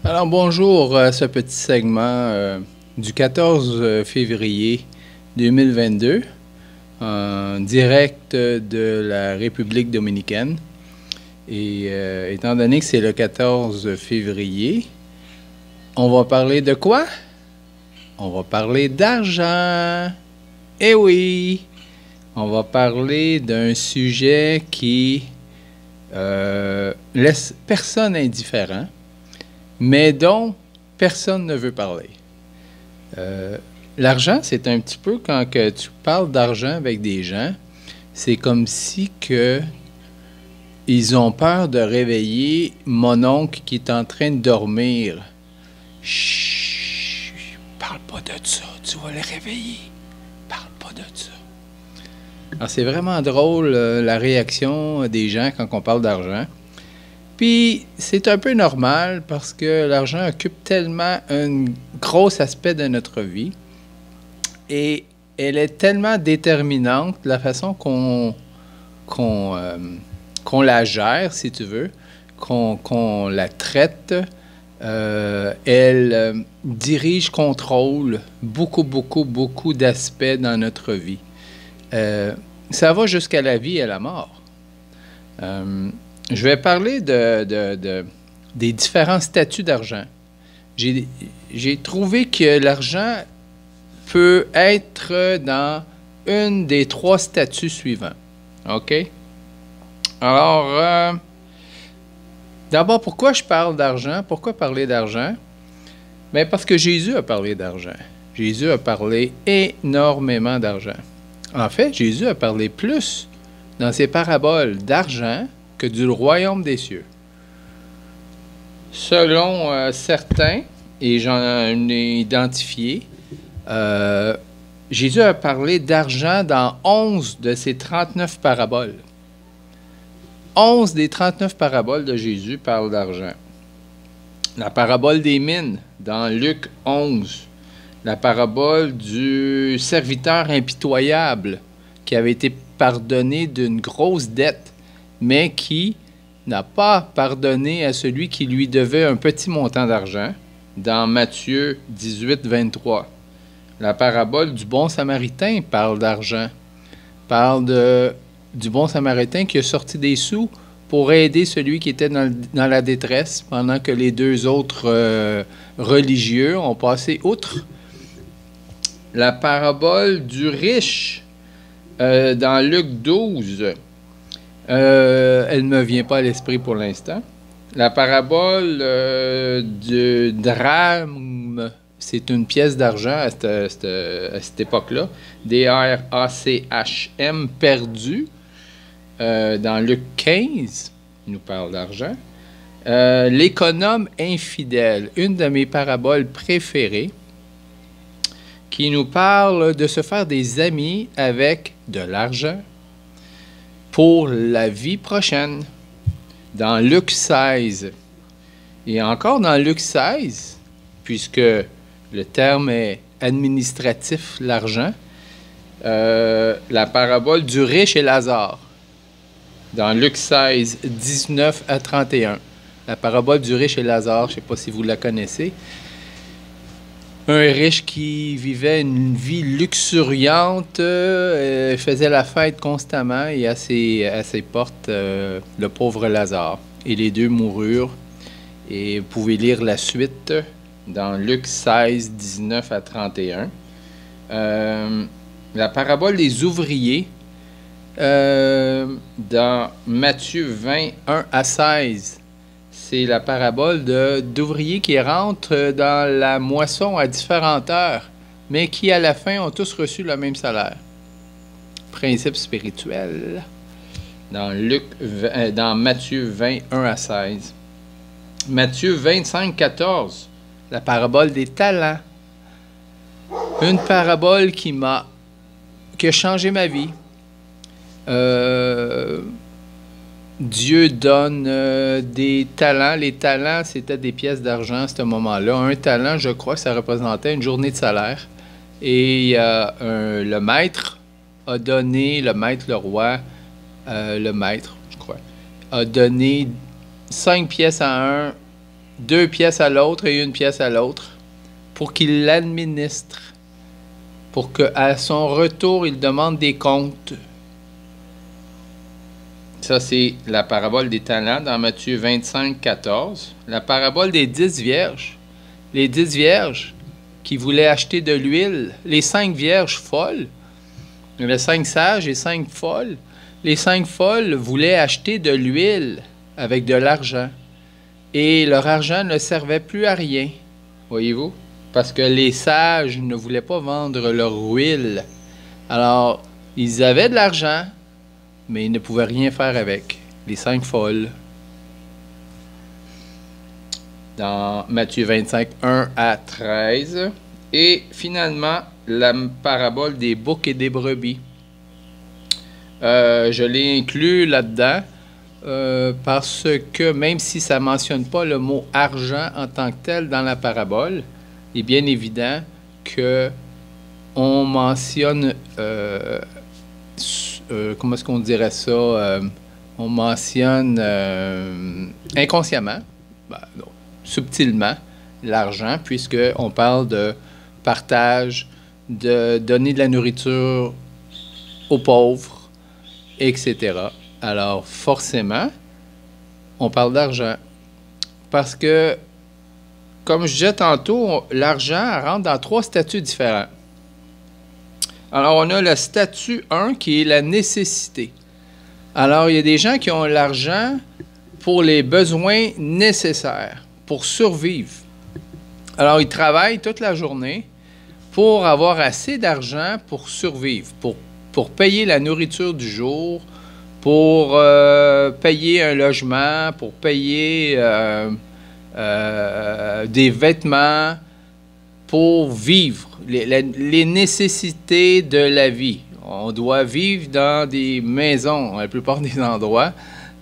Alors bonjour à ce petit segment du 14 février 2022 en direct de la République dominicaine. Et étant donné que c'est le 14 février, on va parler de quoi? On va parler d'argent. Eh oui! On va parler d'un sujet qui laisse personne indifférent, mais dont personne ne veut parler. L'argent, c'est un petit peu quand que tu parles d'argent avec des gens, c'est comme si que ils ont peur de réveiller mon oncle qui est en train de dormir. Chut, parle pas de ça, tu vas le réveiller. Parle pas de ça. Alors, c'est vraiment drôle la réaction des gens quand on parle d'argent. Puis, c'est un peu normal parce que l'argent occupe tellement un gros aspect de notre vie et elle est tellement déterminante, la façon qu'on la gère, si tu veux, qu'on la traite. Elle dirige, contrôle beaucoup d'aspects dans notre vie. Ça va jusqu'à la vie et la mort. Je vais parler des différents statuts d'argent. J'ai trouvé que l'argent peut être dans une des trois statuts suivants. OK? Alors, d'abord, pourquoi je parle d'argent? Pourquoi parler d'argent? Bien, parce que Jésus a parlé d'argent. Jésus a parlé énormément d'argent. En fait, Jésus a parlé plus dans ses paraboles d'argent que du royaume des cieux. Selon certains, et j'en ai identifié, Jésus a parlé d'argent dans 11 de ses 39 paraboles. 11 des 39 paraboles de Jésus parlent d'argent. La parabole des mines, dans Luc 11. La parabole du serviteur impitoyable, qui avait été pardonné d'une grosse dette, mais qui n'a pas pardonné à celui qui lui devait un petit montant d'argent, dans Matthieu 18, 23. La parabole du bon samaritain parle d'argent, parle du bon samaritain qui a sorti des sous pour aider celui qui était dans la détresse, pendant que les deux autres religieux ont passé outre. La parabole du riche, dans Luc 12, elle ne me vient pas à l'esprit pour l'instant. La parabole du drachme, c'est une pièce d'argent à cette époque-là, D-R-A-C-H-M, perdue, dans Luc 15, il nous parle d'argent. L'économe infidèle, une de mes paraboles préférées, qui nous parle de se faire des amis avec de l'argent pour la vie prochaine, dans Luc 16. Et encore dans Luc 16, puisque le terme est administratif, l'argent, la parabole du riche et Lazare, dans Luc 16, 19 à 31. La parabole du riche et Lazare, je ne sais pas si vous la connaissez. Un riche qui vivait une vie luxuriante, faisait la fête constamment, et à ses portes, le pauvre Lazare. Et les deux moururent. Et vous pouvez lire la suite dans Luc 16, 19 à 31. La parabole des ouvriers, dans Matthieu 20, 1 à 16. C'est la parabole d'ouvriers qui rentrent dans la moisson à différentes heures, mais qui, à la fin, ont tous reçu le même salaire. Principe spirituel, dans Matthieu 20, 1 à 16. Matthieu 25, 14, la parabole des talents. Une parabole qui a changé ma vie. Dieu donne des talents. Les talents, c'était des pièces d'argent à ce moment-là. Un talent, je crois, ça représentait une journée de salaire. Et le maître a donné, le roi, le maître, je crois, a donné 5 pièces à un 2 pièces à l'autre et 1 pièce à l'autre pour qu'il l'administre, pour qu'à son retour, il demande des comptes. Ça, c'est la parabole des talents dans Matthieu 25, 14. La parabole des 10 vierges. Les 10 vierges qui voulaient acheter de l'huile. Les 5 vierges folles. Il y avait 5 sages et 5 folles. Les 5 folles voulaient acheter de l'huile avec de l'argent. Et leur argent ne servait plus à rien. Voyez-vous? Parce que les sages ne voulaient pas vendre leur huile. Alors, ils avaient de l'argent, mais ils ne pouvaient rien faire avec. Les 5 folles. Dans Matthieu 25, 1 à 13. Et finalement, la parabole des boucs et des brebis. Je l'ai inclus là-dedans parce que même si ça ne mentionne pas le mot argent en tant que tel dans la parabole, il est bien évident que on mentionne comment est-ce qu'on dirait ça? On mentionne inconsciemment, non, subtilement, l'argent, puisqu'on parle de partage, de donner de la nourriture aux pauvres, etc. Alors, forcément, on parle d'argent. Parce que, comme je disais tantôt, l'argent rentre dans 3 statuts différents. Alors, on a le statut 1 qui est la nécessité. Alors, il y a des gens qui ont l'argent pour les besoins nécessaires, pour survivre. Alors, ils travaillent toute la journée pour avoir assez d'argent pour survivre, pour payer la nourriture du jour, pour payer un logement, pour payer des vêtements, pour vivre, les nécessités de la vie. On doit vivre dans des maisons, la plupart des endroits.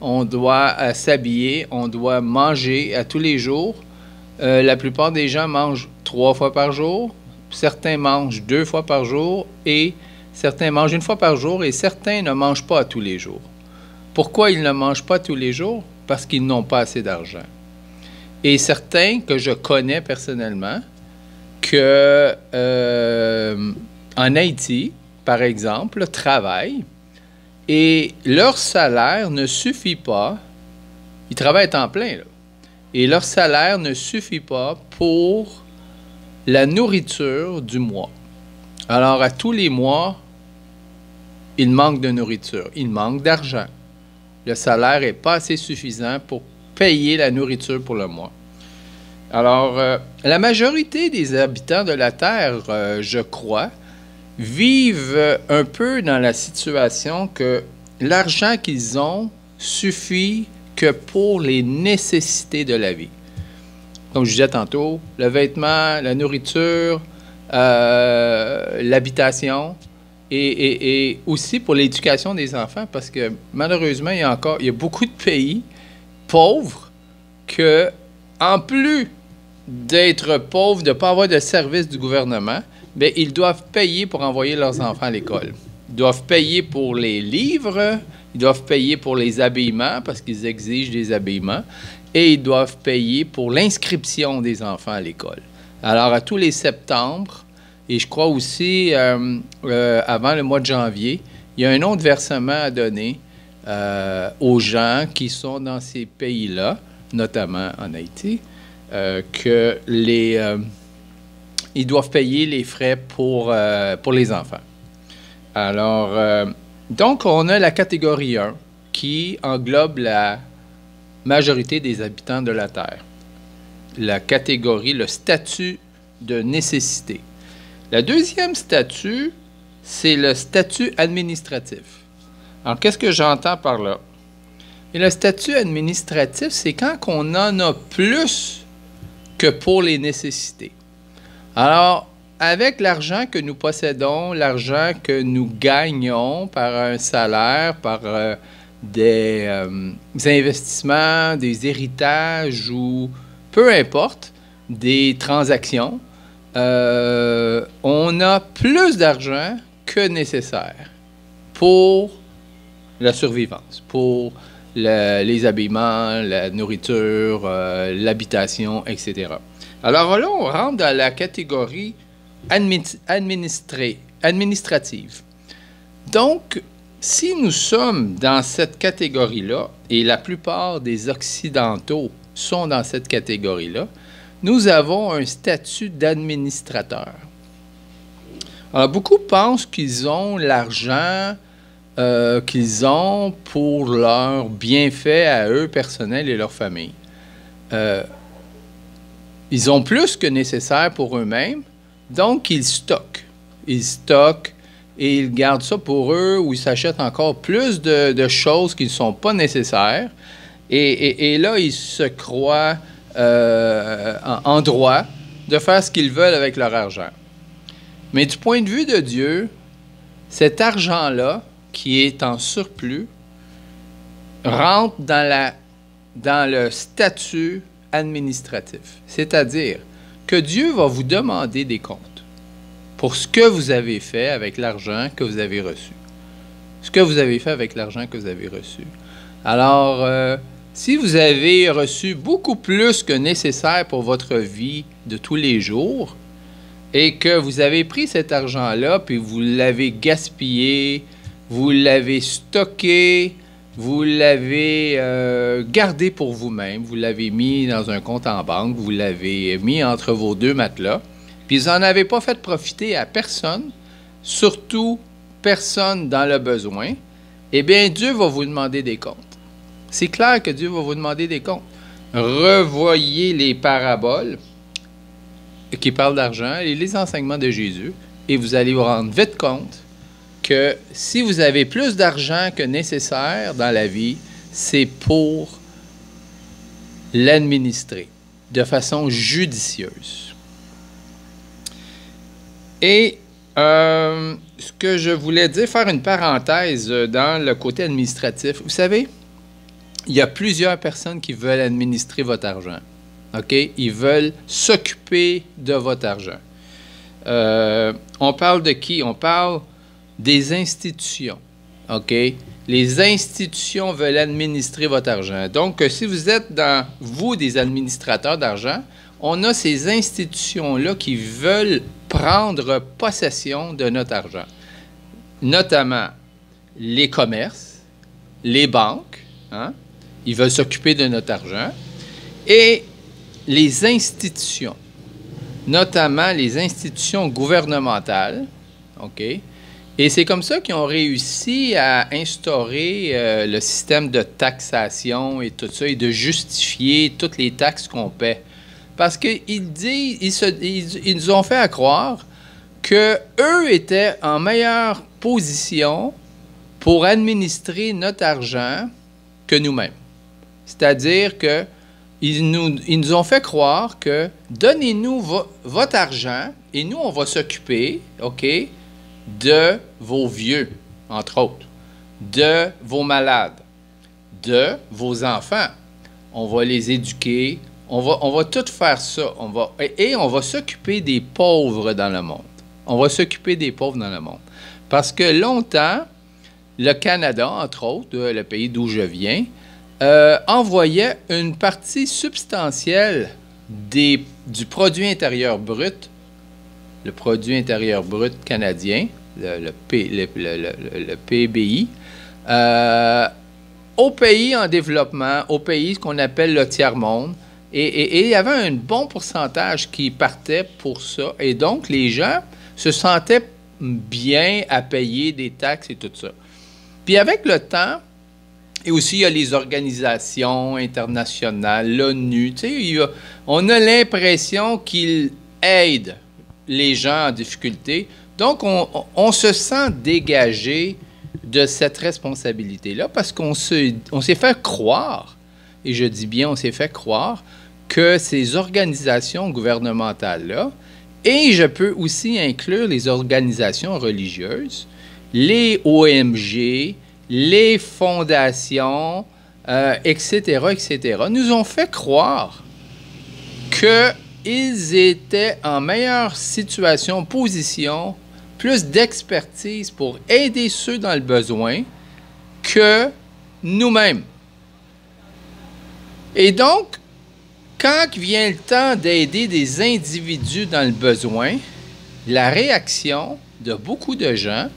On doit s'habiller, on doit manger à tous les jours. La plupart des gens mangent 3 fois par jour. Certains mangent 2 fois par jour et certains mangent 1 fois par jour et certains ne mangent pas tous les jours. Pourquoi ils ne mangent pas tous les jours? Parce qu'ils n'ont pas assez d'argent. Et certains que je connais personnellement, que en Haïti, par exemple, travaillent et leur salaire ne suffit pas. Ils travaillent à temps plein, là. Et leur salaire ne suffit pas pour la nourriture du mois. Alors, à tous les mois, il manque de nourriture, il manque d'argent. Le salaire n'est pas assez suffisant pour payer la nourriture pour le mois. Alors, la majorité des habitants de la Terre, je crois, vivent un peu dans la situation que l'argent qu'ils ont suffit que pour les nécessités de la vie. Comme je disais tantôt, le vêtement, la nourriture, l'habitation et aussi pour l'éducation des enfants, parce que malheureusement, il y a beaucoup de pays pauvres que, en plus d'être pauvres, de ne pas avoir de service du gouvernement, bien, ils doivent payer pour envoyer leurs enfants à l'école. Ils doivent payer pour les livres, ils doivent payer pour les habillements, parce qu'ils exigent des habillements, et ils doivent payer pour l'inscription des enfants à l'école. Alors, à tous les septembre, et je crois aussi avant le mois de janvier, il y a un autre versement à donner aux gens qui sont dans ces pays-là, notamment en Haïti, ils doivent payer les frais pour les enfants. Alors, donc, on a la catégorie 1 qui englobe la majorité des habitants de la Terre. La catégorie, le statut de nécessité. Le deuxième statut, c'est le statut administratif. Alors, qu'est-ce que j'entends par là? Et le statut administratif, c'est quand on en a plus que pour les nécessités. Alors, avec l'argent que nous possédons, l'argent que nous gagnons par un salaire, par des investissements, des héritages ou peu importe, des transactions, on a plus d'argent que nécessaire pour la survivance, pour les habillements, la nourriture, l'habitation, etc. Alors là, on rentre dans la catégorie administrative. Donc, si nous sommes dans cette catégorie-là, et la plupart des Occidentaux sont dans cette catégorie-là, nous avons un statut d'administrateur. Alors, beaucoup pensent qu'ils ont l'argent qu'ils ont pour leurs bienfaits à eux personnels et leur famille. Ils ont plus que nécessaire pour eux-mêmes, donc ils stockent. Ils stockent et ils gardent ça pour eux ou ils s'achètent encore plus de choses qui ne sont pas nécessaires. Et là, ils se croient en droit de faire ce qu'ils veulent avec leur argent. Mais du point de vue de Dieu, cet argent-là, qui est en surplus, rentre dans le statut administratif. C'est-à-dire que Dieu va vous demander des comptes pour ce que vous avez fait avec l'argent que vous avez reçu. Ce que vous avez fait avec l'argent que vous avez reçu. Alors, si vous avez reçu beaucoup plus que nécessaire pour votre vie de tous les jours, et que vous avez pris cet argent-là, puis vous l'avez gaspillé, vous l'avez stocké, vous l'avez gardé pour vous-même, vous l'avez mis dans un compte en banque, vous l'avez mis entre vos deux matelas, puis vous n'en avez pas fait profiter à personne, surtout personne dans le besoin, eh bien, Dieu va vous demander des comptes. C'est clair que Dieu va vous demander des comptes. Revoyez les paraboles qui parlent d'argent et les enseignements de Jésus, et vous allez vous rendre vite compte que si vous avez plus d'argent que nécessaire dans la vie, c'est pour l'administrer de façon judicieuse. Et ce que je voulais dire, faire une parenthèse dans le côté administratif. Vous savez, il y a plusieurs personnes qui veulent administrer votre argent. OK? Ils veulent s'occuper de votre argent. On parle de qui? On parle des institutions. OK? Les institutions veulent administrer votre argent. Donc, si vous êtes vous, des administrateurs d'argent, on a ces institutions-là qui veulent prendre possession de notre argent. Notamment les commerces, les banques, hein? Ils veulent s'occuper de notre argent. Et les institutions, notamment les institutions gouvernementales, OK? Et c'est comme ça qu'ils ont réussi à instaurer le système de taxation et tout ça, et de justifier toutes les taxes qu'on paie. Parce qu'ils nous ont fait à croire qu'eux étaient en meilleure position pour administrer notre argent que nous-mêmes. C'est-à-dire que ils nous ont fait croire que donnez-nous votre argent et nous, on va s'occuper, OK, de vos vieux, entre autres, de vos malades, de vos enfants. On va les éduquer, on va tout faire ça. Et on va s'occuper des pauvres dans le monde. On va s'occuper des pauvres dans le monde. Parce que longtemps, le Canada, entre autres, le pays d'où je viens, envoyait une partie substantielle du produit intérieur brut, le produit intérieur brut canadien, le PBI, aux pays en développement, aux pays qu'on appelle le tiers-monde. Et il y avait un bon pourcentage qui partait pour ça. Et donc, les gens se sentaient bien à payer des taxes et tout ça. Puis avec le temps, et aussi, il y a les organisations internationales, l'ONU. Tu sais, on a l'impression qu'ils aident les gens en difficulté. Donc, on se sent dégagé de cette responsabilité-là parce qu'on s'est fait croire, et je dis bien on s'est fait croire, que ces organisations gouvernementales-là, et je peux aussi inclure les organisations religieuses, les ONG, les fondations, etc., nous ont fait croire qu'ils étaient en meilleure situation, position, plus d'expertise pour aider ceux dans le besoin que nous-mêmes. Et donc, quand vient le temps d'aider des individus dans le besoin, la réaction de beaucoup de gens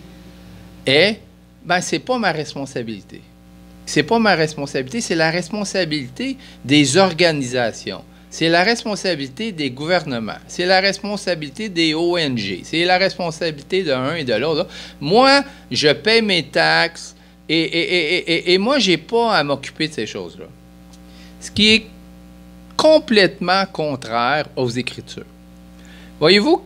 est « ben, c'est pas ma responsabilité ». C'est pas ma responsabilité, c'est la responsabilité des organisations. C'est la responsabilité des gouvernements. C'est la responsabilité des ONG. C'est la responsabilité de l'un et de l'autre. Moi, je paie mes taxes et moi, je n'ai pas à m'occuper de ces choses-là. Ce qui est complètement contraire aux Écritures. Voyez-vous,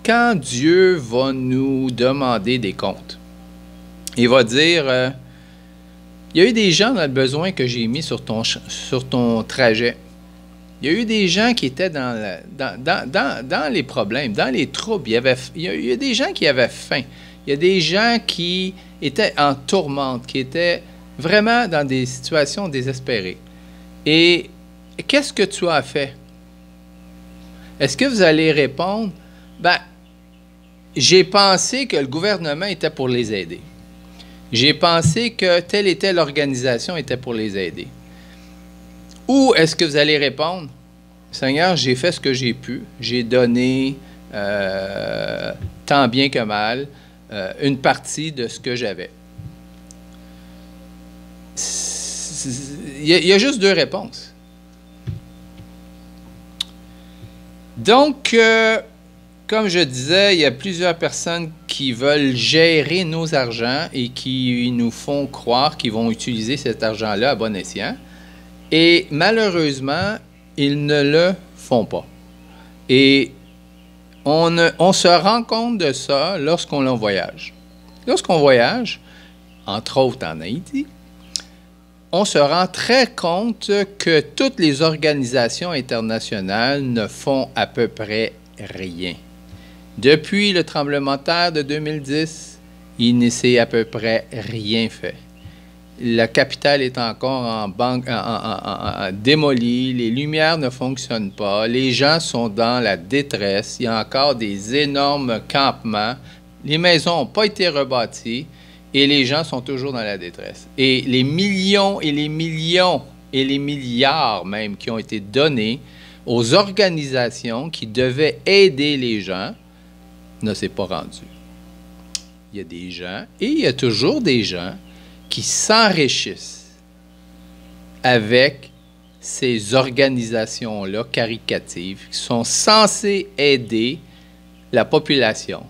quand Dieu va nous demander des comptes, il va dire... il y a eu des gens dans le besoin que j'ai mis sur ton trajet. Il y a eu des gens qui étaient dans les problèmes, dans les troubles. Il y a des gens qui avaient faim. Il y a des gens qui étaient en tourmente, qui étaient vraiment dans des situations désespérées. Et qu'est-ce que tu as fait? Est-ce que vous allez répondre, ben, j'ai pensé que le gouvernement était pour les aider. J'ai pensé que telle et telle organisation était pour les aider. Ou est-ce que vous allez répondre, Seigneur, j'ai fait ce que j'ai pu, j'ai donné tant bien que mal une partie de ce que j'avais. Il y a juste deux réponses. Donc, comme je disais, il y a plusieurs personnes qui veulent gérer nos argents et qui nous font croire qu'ils vont utiliser cet argent-là à bon escient. Et malheureusement, ils ne le font pas. Et on se rend compte de ça lorsqu'on voyage. Lorsqu'on voyage, entre autres en Haïti, on se rend très compte que toutes les organisations internationales ne font à peu près rien. Depuis le tremblement de terre de 2010, il ne s'est à peu près rien fait. La capitale est encore démolie, les lumières ne fonctionnent pas, les gens sont dans la détresse, il y a encore des énormes campements, les maisons n'ont pas été rebâties et les gens sont toujours dans la détresse. Et les millions et les millions et les milliards même qui ont été donnés aux organisations qui devaient aider les gens ne s'est pas rendu. Il y a des gens, et il y a toujours des gens, qui s'enrichissent avec ces organisations-là caricatives, qui sont censées aider la population,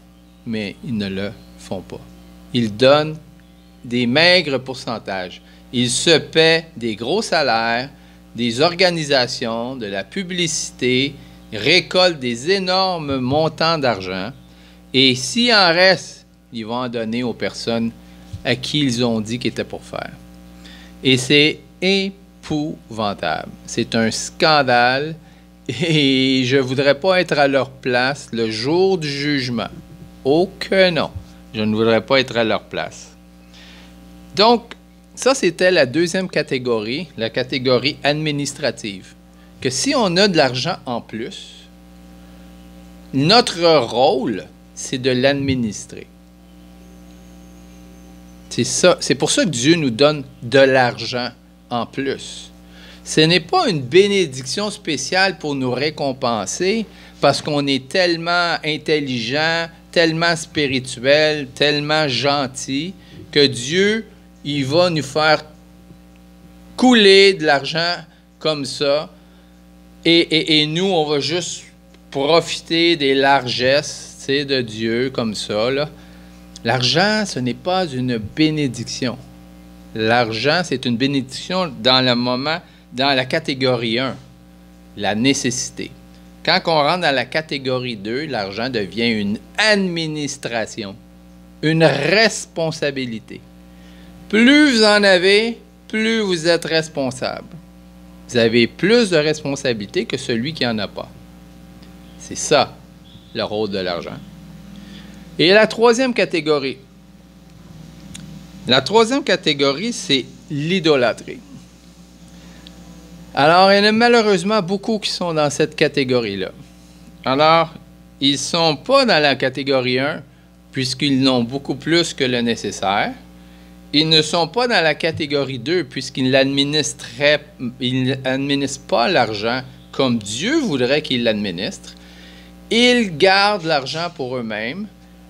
mais ils ne le font pas. Ils donnent des maigres pourcentages. Ils se paient des gros salaires, des organisations, de la publicité, récoltent des énormes montants d'argent, et s'il en reste, ils vont en donner aux personnes à qui ils ont dit qu'ils étaient pour faire. Et c'est épouvantable. C'est un scandale et je ne voudrais pas être à leur place le jour du jugement. Oh que non, je ne voudrais pas être à leur place. Donc, ça c'était la deuxième catégorie, la catégorie administrative. Que si on a de l'argent en plus, notre rôle, c'est de l'administrer. C'est ça. C'est pour ça que Dieu nous donne de l'argent en plus. Ce n'est pas une bénédiction spéciale pour nous récompenser parce qu'on est tellement intelligent, tellement spirituel, tellement gentil que Dieu, il va nous faire couler de l'argent comme ça et nous, on va juste profiter des largesses de Dieu comme ça, là. L'argent, ce n'est pas une bénédiction. L'argent, c'est une bénédiction dans le moment, dans la catégorie 1, la nécessité. Quand on rentre dans la catégorie 2, l'argent devient une administration, une responsabilité. Plus vous en avez, plus vous êtes responsable. Vous avez plus de responsabilités que celui qui n'en a pas. C'est ça, le rôle de l'argent. Et la troisième catégorie. La troisième catégorie, c'est l'idolâtrie. Alors, il y en a malheureusement beaucoup qui sont dans cette catégorie-là. Alors, ils ne sont pas dans la catégorie 1, puisqu'ils n'ont beaucoup plus que le nécessaire. ils ne sont pas dans la catégorie 2 puisqu'ils n'administrent pas l'argent comme Dieu voudrait qu'ils l'administrent. Ils gardent l'argent pour eux-mêmes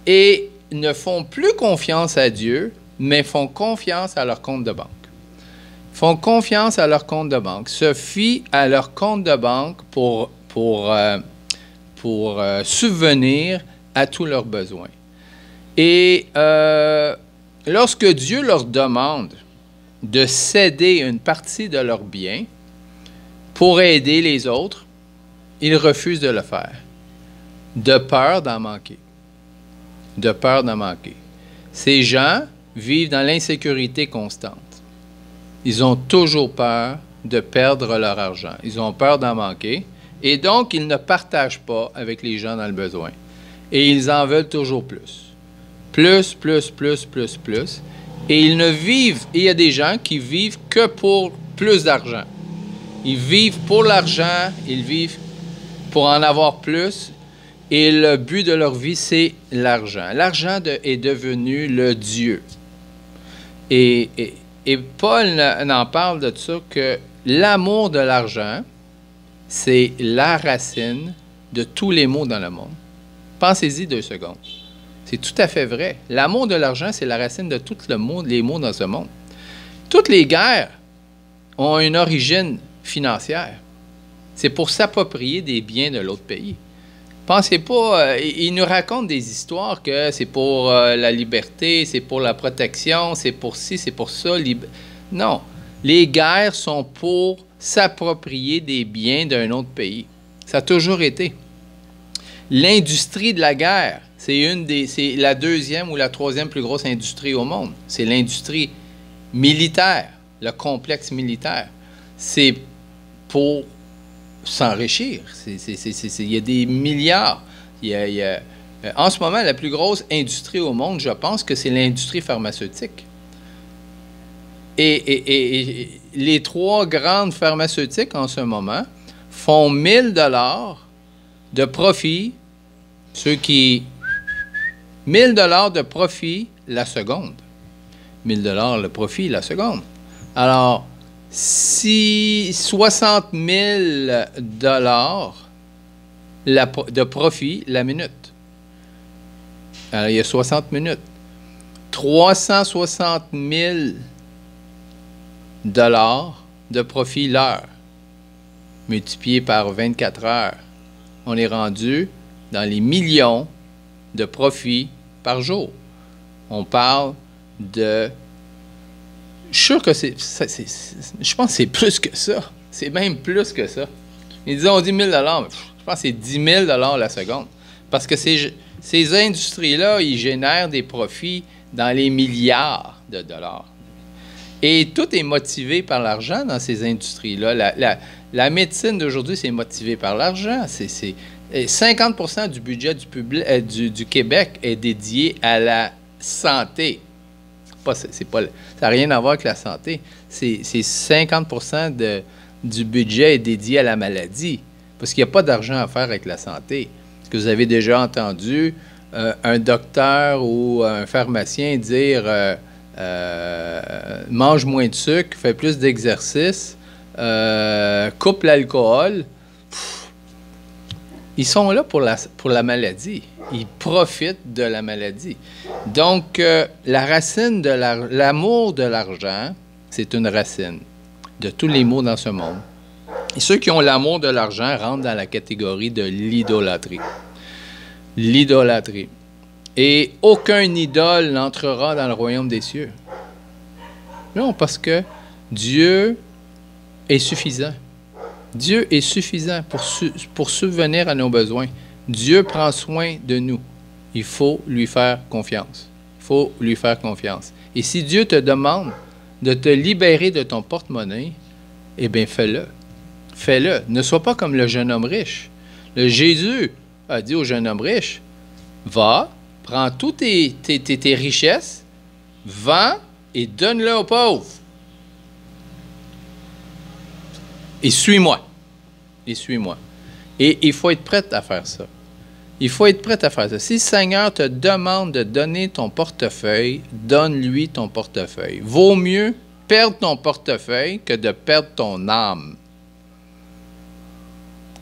et ne font plus confiance à Dieu, mais font confiance à leur compte de banque. Font confiance à leur compte de banque, se fient à leur compte de banque pour subvenir à tous leurs besoins. Et lorsque Dieu leur demande de céder une partie de leurs biens pour aider les autres, ils refusent de le faire, de peur d'en manquer. De peur d'en manquer. Ces gens vivent dans l'insécurité constante. Ils ont toujours peur de perdre leur argent. Ils ont peur d'en manquer. Et donc, ils ne partagent pas avec les gens dans le besoin. Et ils en veulent toujours plus. Plus, plus, plus, plus, plus. Et ils ne vivent... Et il y a des gens qui vivent que pour plus d'argent. Ils vivent pour l'argent, ils vivent pour en avoir plus. Et le but de leur vie, c'est l'argent. L'argent est devenu le Dieu. Et Paul en parle de ça, que l'amour de l'argent, c'est la racine de tous les maux dans le monde. Pensez-y 2 secondes. C'est tout à fait vrai. L'amour de l'argent, c'est la racine de tous les maux dans ce monde. Toutes les guerres ont une origine financière. C'est pour s'approprier des biens de l'autre pays. Pensez pas, ils nous racontent des histoires que c'est pour la liberté, c'est pour la protection, c'est pour ci, c'est pour ça. Non, les guerres sont pour s'approprier des biens d'un autre pays. Ça a toujours été. L'industrie de la guerre, c'est la 2e ou la 3e plus grosse industrie au monde. C'est l'industrie militaire, le complexe militaire. C'est pour s'enrichir. Il y a des milliards. En ce moment, la plus grosse industrie au monde, je pense que c'est l'industrie pharmaceutique. Et les 3 grandes pharmaceutiques en ce moment font 1 000 $ de profit, 1 000 $ de profit la seconde. 1 000 $ le profit la seconde. Alors, si 60 000 $ de profit la minute. Alors, il y a 60 minutes. 360 000 $ de profit l'heure, multiplié par 24 heures. On est rendu dans les millions de profits par jour. On parle de... Je suis sûr que je pense que c'est plus que ça. C'est même plus que ça. Ils disent, on dit 1 000 $, mais je pense que c'est 10 000 $ la seconde. Parce que ces industries-là, ils génèrent des profits dans les milliards de dollars. Et tout est motivé par l'argent dans ces industries-là. La médecine d'aujourd'hui, c'est motivé par l'argent. 50% du budget du Québec est dédié à la santé. Ça n'a rien à voir avec la santé. C'est 50% du budget est dédié à la maladie. Parce qu'il n'y a pas d'argent à faire avec la santé. Est-ce que vous avez déjà entendu un docteur ou un pharmacien dire mange moins de sucre, fais plus d'exercice, coupe l'alcool? Ils sont là pour la maladie. Ils profitent de la maladie. Donc, la racine de l'amour de l'argent, c'est une racine de tous les maux dans ce monde. Et ceux qui ont l'amour de l'argent rentrent dans la catégorie de l'idolâtrie. L'idolâtrie. Et aucun idole n'entrera dans le royaume des cieux. Non, parce que Dieu est suffisant. Dieu est suffisant pour subvenir à nos besoins. Dieu prend soin de nous. Il faut lui faire confiance. Il faut lui faire confiance. Et si Dieu te demande de te libérer de ton porte-monnaie, eh bien, fais-le. Fais-le. Ne sois pas comme le jeune homme riche. Le Jésus a dit au jeune homme riche, va, prends toutes tes richesses, vends et donne-le aux pauvres. Et suis-moi. Et suis-moi. Et il faut être prêt à faire ça. Il faut être prêt à faire ça. Si le Seigneur te demande de donner ton portefeuille, donne-lui ton portefeuille. Vaut mieux perdre ton portefeuille que de perdre ton âme.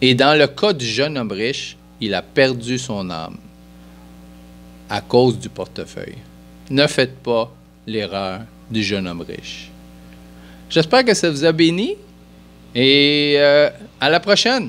Et dans le cas du jeune homme riche, il a perdu son âme à cause du portefeuille. Ne faites pas l'erreur du jeune homme riche. J'espère que ça vous a béni et à la prochaine.